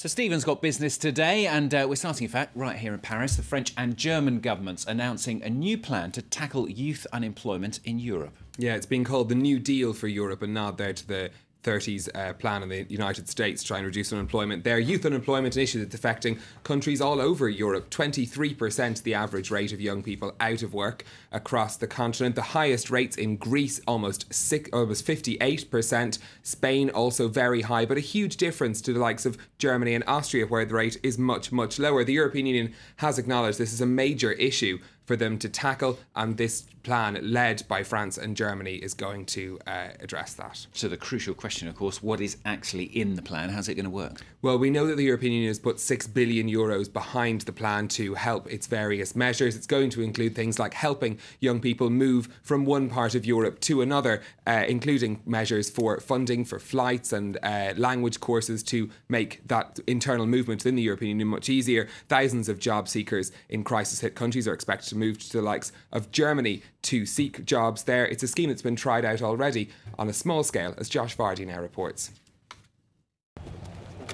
So Stephen's got business today, and we're starting, in fact, right here in Paris. The French and German governments announcing a new plan to tackle youth unemployment in Europe. Yeah, it's being called the New Deal for Europe, and nod there to the 30s plan in the United States to try and reduce unemployment. Their youth unemployment issue that's affecting countries all over Europe. 23% the average rate of young people out of work across the continent. The highest rates in Greece, almost 58%. Spain also very high, but a huge difference to the likes of Germany and Austria, where the rate is much, much lower. The European Union has acknowledged this is a major issue for them to tackle, and this plan, led by France and Germany, is going to address that. So the crucial question, of course, what is actually in the plan? How's it going to work? Well, we know that the European Union has put €6 billion behind the plan to help its various measures. It's going to include things like helping young people move from one part of Europe to another, including measures for funding for flights and language courses to make that internal movement within the European Union much easier. Thousands of job seekers in crisis-hit countries are expected to move to the likes of Germany to seek jobs there. It's a scheme that's been tried out already on a small scale, as Josh Vardy now reports.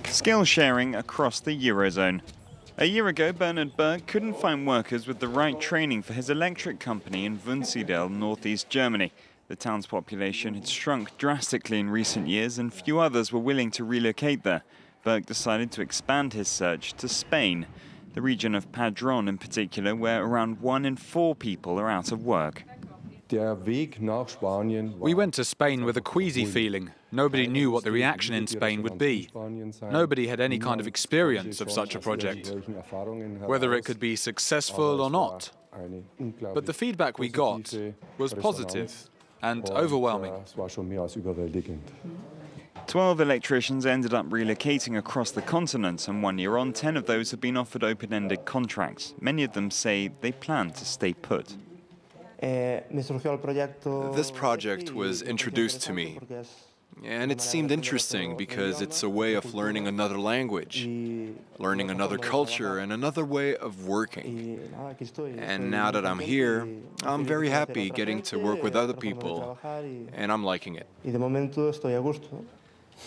Skill sharing across the Eurozone. A year ago, Bernard Berg couldn't find workers with the right training for his electric company in Wunsiedel, northeast Germany. The town's population had shrunk drastically in recent years, and few others were willing to relocate there. Berg decided to expand his search to Spain, the region of Padron in particular, where around 1 in 4 people are out of work. We went to Spain with a queasy feeling. Nobody knew what the reaction in Spain would be. Nobody had any kind of experience of such a project, whether it could be successful or not. But the feedback we got was positive and overwhelming. 12 electricians ended up relocating across the continent, and 1 year on, 10 of those have been offered open-ended contracts. Many of them say they plan to stay put. This project was introduced to me, and it seemed interesting because it's a way of learning another language, learning another culture and another way of working. And now that I'm here, I'm very happy getting to work with other people, and I'm liking it.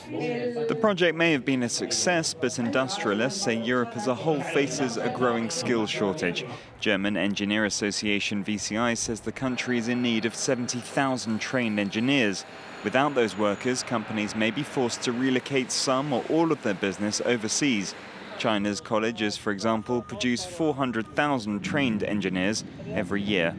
The project may have been a success, but industrialists say Europe as a whole faces a growing skills shortage. German Engineer Association VCI says the country is in need of 70,000 trained engineers. Without those workers, companies may be forced to relocate some or all of their business overseas. China's colleges, for example, produce 400,000 trained engineers every year.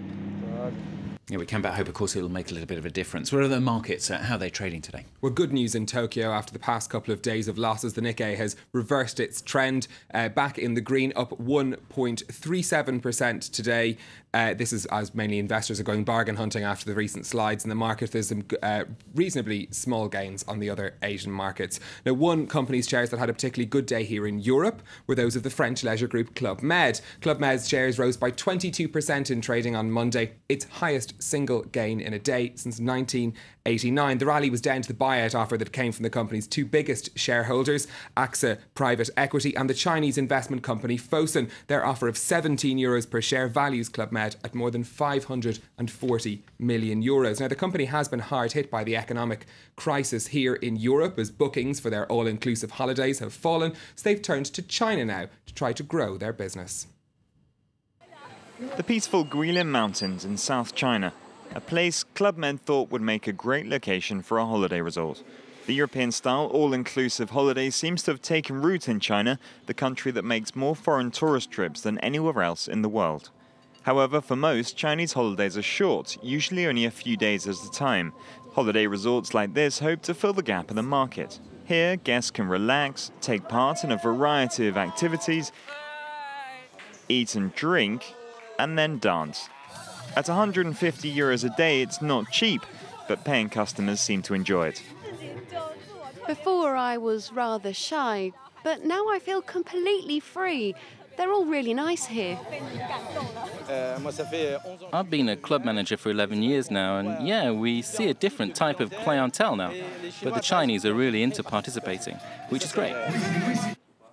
Yeah, we can but hope, of course, it'll make a little bit of a difference. What are the markets? How are they trading today? Well, good news in Tokyo. After the past couple of days of losses, the Nikkei has reversed its trend, back in the green, up 1.37% today. This is as mainly investors are going bargain hunting after the recent slides in the market. There's some reasonably small gains on the other Asian markets. Now, one company's shares that had a particularly good day here in Europe were those of the French leisure group Club Med. Club Med's shares rose by 22% in trading on Monday, its highest single gain in a day since 1989. The rally was down to the buyout offer that came from the company's two biggest shareholders, AXA Private Equity and the Chinese investment company Fosun. Their offer of €17 per share values Club Med at more than €540 million. Now, the company has been hard hit by the economic crisis here in Europe, as bookings for their all-inclusive holidays have fallen, so they've turned to China now to try to grow their business. The peaceful Guilin Mountains in South China, a place Club Med thought would make a great location for a holiday resort. The European-style all-inclusive holiday seems to have taken root in China, the country that makes more foreign tourist trips than anywhere else in the world. However, for most, Chinese holidays are short, usually only a few days at a time. Holiday resorts like this hope to fill the gap in the market. Here, guests can relax, take part in a variety of activities, eat and drink, and then dance. At €150 a day, it's not cheap, but paying customers seem to enjoy it. Before I was rather shy, but now I feel completely free. They're all really nice here. I've been a club manager for 11 years now, and yeah, we see a different type of clientele now. But the Chinese are really into participating, which is great.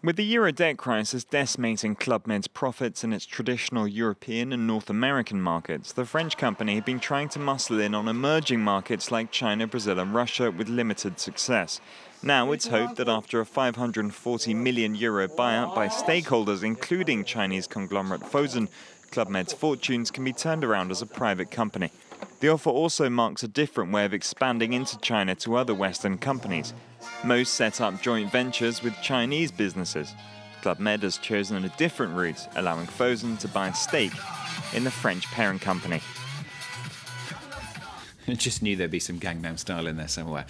With the euro debt crisis decimating Club Med's profits in its traditional European and North American markets, the French company had been trying to muscle in on emerging markets like China, Brazil and Russia with limited success. Now it's hoped that after a €540 million buyout by stakeholders, including Chinese conglomerate Fosun, Club Med's fortunes can be turned around as a private company. The offer also marks a different way of expanding into China to other Western companies. Most set up joint ventures with Chinese businesses. Club Med has chosen a different route, allowing Fosun to buy a stake in the French parent company. I just knew there'd be some Gangnam Style in there somewhere.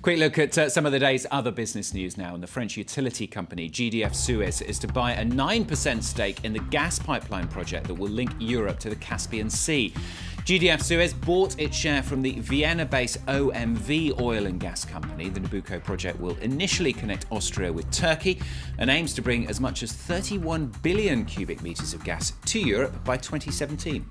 Quick look at some of the day's other business news now. And the French utility company GDF Suez is to buy a 9% stake in the gas pipeline project that will link Europe to the Caspian Sea. GDF Suez bought its share from the Vienna-based OMV oil and gas company. The Nabucco project will initially connect Austria with Turkey and aims to bring as much as 31 billion cubic metres of gas to Europe by 2017.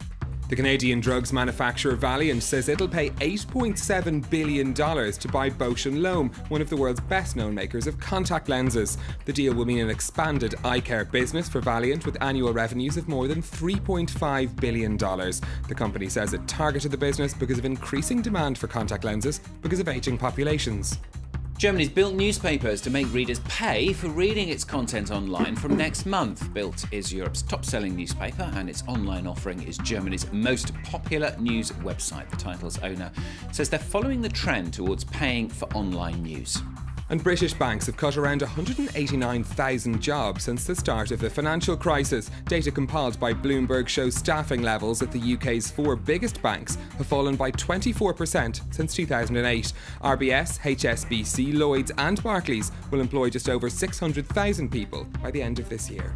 The Canadian drugs manufacturer Valeant says it'll pay $8.7 billion to buy Bausch & Lomb, one of the world's best-known makers of contact lenses. The deal will mean an expanded eye care business for Valeant with annual revenues of more than $3.5 billion. The company says it targeted the business because of increasing demand for contact lenses because of ageing populations. Germany's Bild newspapers to make readers pay for reading its content online from next month. Bild is Europe's top-selling newspaper and its online offering is Germany's most popular news website. The title's owner says they're following the trend towards paying for online news. And British banks have cut around 189,000 jobs since the start of the financial crisis. Data compiled by Bloomberg shows staffing levels at the UK's four biggest banks have fallen by 24% since 2008. RBS, HSBC, Lloyds and Barclays will employ just over 600,000 people by the end of this year.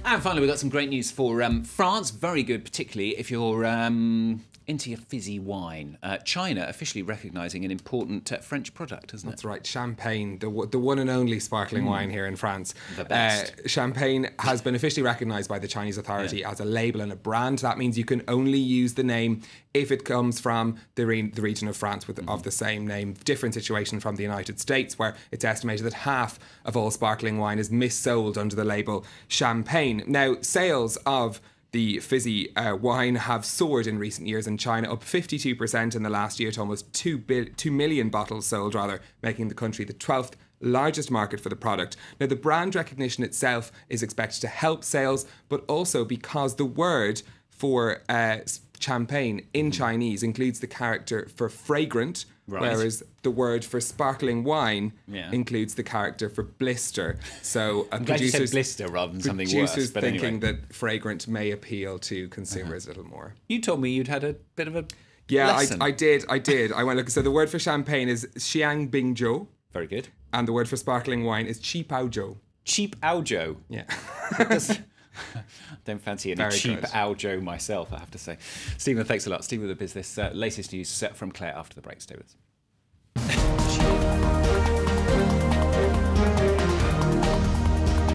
And finally, we've got some great news for France. Very good, particularly if you're into your fizzy wine. China officially recognising an important French product, isn't it? That's right, champagne, the one and only sparkling wine here in France. The best. Champagne has been officially recognised by the Chinese authority as a label and a brand. That means you can only use the name if it comes from the region of France of the same name. Different situation from the United States, where it's estimated that half of all sparkling wine is missold under the label champagne. Now, sales of the fizzy wine have soared in recent years in China, up 52% in the last year to almost 2 million bottles sold, making the country the 12th largest market for the product. Now, the brand recognition itself is expected to help sales, but also because the word for champagne in Chinese includes the character for fragrant, whereas the word for sparkling wine includes the character for blister. So I'm glad you said blister rather than something worse. Producers thinking that fragrant may appeal to consumers a little more. You told me you'd had a bit of a lesson. I did. I went look. So the word for champagne is xiang bingzhou. Very good. And the word for sparkling wine is cheapaozhou. Cheapaozhou. Yeah. Don't fancy any cheapaozhou myself, I have to say. Stephen, thanks a lot. Stephen with the business. Latest news from Claire after the break. Stay with us.